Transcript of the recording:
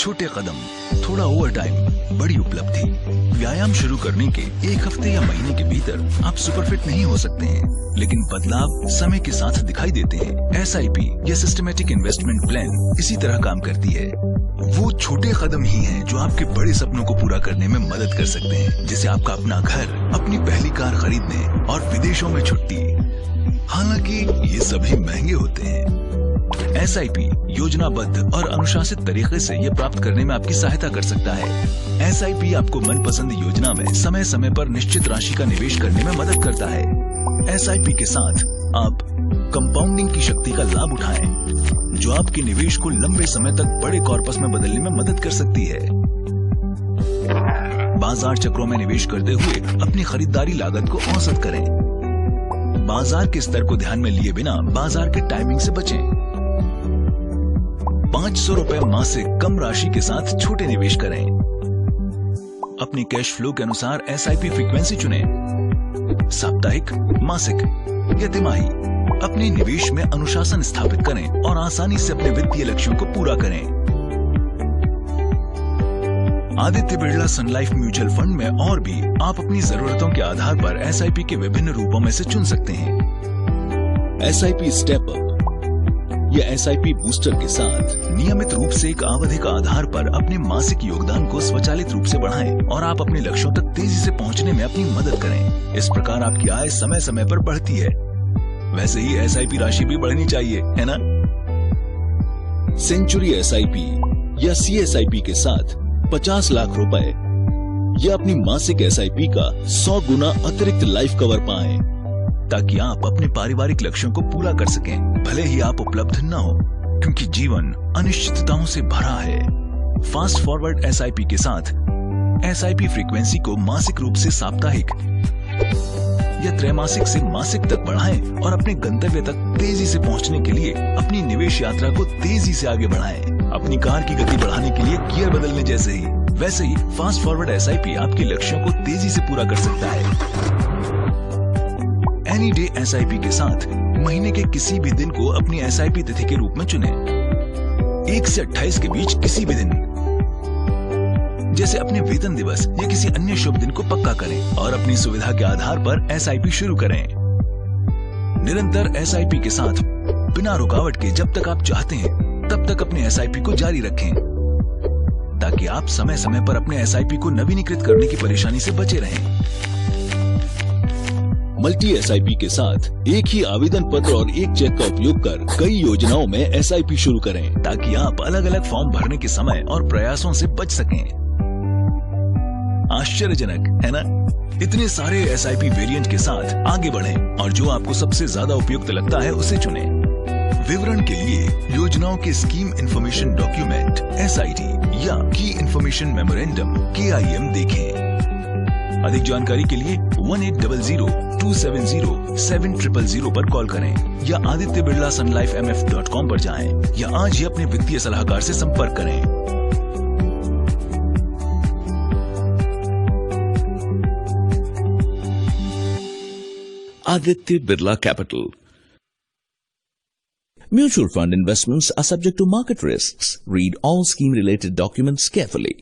छोटे कदम, थोड़ा over time, बड़ी उपलब्धि। व्यायाम शुरू करने के एक हफ्ते या महीने के भीतर आप सुपरफिट नहीं हो सकते हैं, लेकिन बदलाव समय के साथ दिखाई देते हैं। SIP या सिस्टमेटिक इन्वेस्टमेंट प्लान इसी तरह काम करती है। वो छोटे कदम ही हैं जो आपके बड़े सपनों को पूरा करने में मदद कर सकते हैं, जैसे आपका अपना घर, अपनी पहली कार खरीदने और विदेशों में छुट्टी। हालांकि ये सभी महंगे होते हैं। SIP योजनाबद्ध और अनुशासित तरीके से ये प्राप्त करने में आपकी सहायता कर सकता है। SIP आपको मनपसंद योजना में समय समय पर निश्चित राशि का निवेश करने में मदद करता है। SIP के साथ आप कंपाउंडिंग की शक्ति का लाभ उठाएं, जो आपके निवेश को लंबे समय तक बड़े कॉर्पस में बदलने में मदद कर सकती है। बाजार चक्रों में निवेश करते हुए अपनी खरीदारी लागत को औसत करें। बाजार के स्तर को ध्यान में लिए बिना बाजार के टाइमिंग से बचें। 500 रुपए मासिक कम राशि के साथ छोटे निवेश करें। अपने कैश फ्लो के अनुसार SIP फ्रीक्वेंसी चुनें, साप्ताहिक, मासिक या तिमाही। अपने निवेश में अनुशासन स्थापित करें और आसानी से अपने वित्तीय लक्ष्यों को पूरा करें। आदित्य बिरला सन लाइफ म्यूचुअल फंड में और भी आप अपनी जरूरतों के आधार पर SIP के विभिन्न रूपों में से चुन सकते हैं। SIP स्टेप अप या SIP बूस्टर के साथ नियमित रूप से एक आवधिक आधार पर अपने मासिक योगदान को स्वचालित रूप से बढ़ाएं और आप अपने लक्ष्यों तक तेजी से पहुंचने में अपनी मदद करें। इस प्रकार आपकी आय समय समय पर बढ़ती है। वैसे ही SIP राशि भी बढ़नी चाहिए, है ना? सेंचुरी SIP या CSIP के साथ 50 लाख रुपए या अपनी मासिक SIP का 100 गुना अतिरिक्त लाइफ कवर पाएं, ताकि आप अपने पारिवारिक लक्ष्यों को पूरा कर सकें, भले ही आप उपलब्ध न हो, क्योंकि जीवन अनिश्चितताओं से भरा है। फास्ट फॉरवर्ड SIP के साथ SIP फ्रीक्वेंसी को मासिक रूप से साप्ताहिक या त्रैमासिक से मासिक तक बढ़ाएं और अपने गंतव्य तक तेजी से पहुंचने के लिए अपनी निवेश यात्रा को तेजी से आगे बढ़ाएं। अपनी कार की गति बढ़ाने के लिए गियर बदलने जैसे ही, वैसे ही फास्ट फॉरवर्ड SIP आपके लक्ष्यों को तेजी से पूरा कर सकता है। एनी डे SIP के साथ महीने के किसी भी दिन को अपनी SIP तिथि के रूप में चुनें। 1 से 28 के बीच किसी भी दिन, जैसे अपने वेतन दिवस या किसी अन्य शुभ दिन को पक्का करें और अपनी सुविधा के आधार पर SIP शुरू करें। निरंतर SIP के साथ बिना रुकावट के जब तक आप चाहते हैं तब तक अपने SIP को जारी रखें, ताकि आप समय समय पर अपने SIP को नवीनीकृत करने की परेशानी से बचे रहें। मल्टी SIP के साथ एक ही आवेदन पत्र और एक चेक का उपयोग कर कई योजनाओं में SIP शुरू करें, ताकि आप अलग अलग फॉर्म भरने के समय और प्रयासों से बच सकें। आश्चर्यजनक है ना? इतने सारे SIP वेरिएंट के साथ आगे बढ़ें और जो आपको सबसे ज्यादा उपयुक्त लगता है उसे चुनें। विवरण के लिए योजनाओं के स्कीम इंफॉर्मेशन डॉक्यूमेंट SID या की इंफॉर्मेशन मेमोरेंडम KIM देखें। अधिक जानकारी के लिए 1800-270-7000 पर कॉल करें या आदित्य बिरला सन लाइफ MF.com पर जाएं या आज ही अपने वित्तीय सलाहकार से संपर्क करें। Aditya Birla Capital. Mutual fund investments are subject to market risks. Read all scheme-related documents carefully.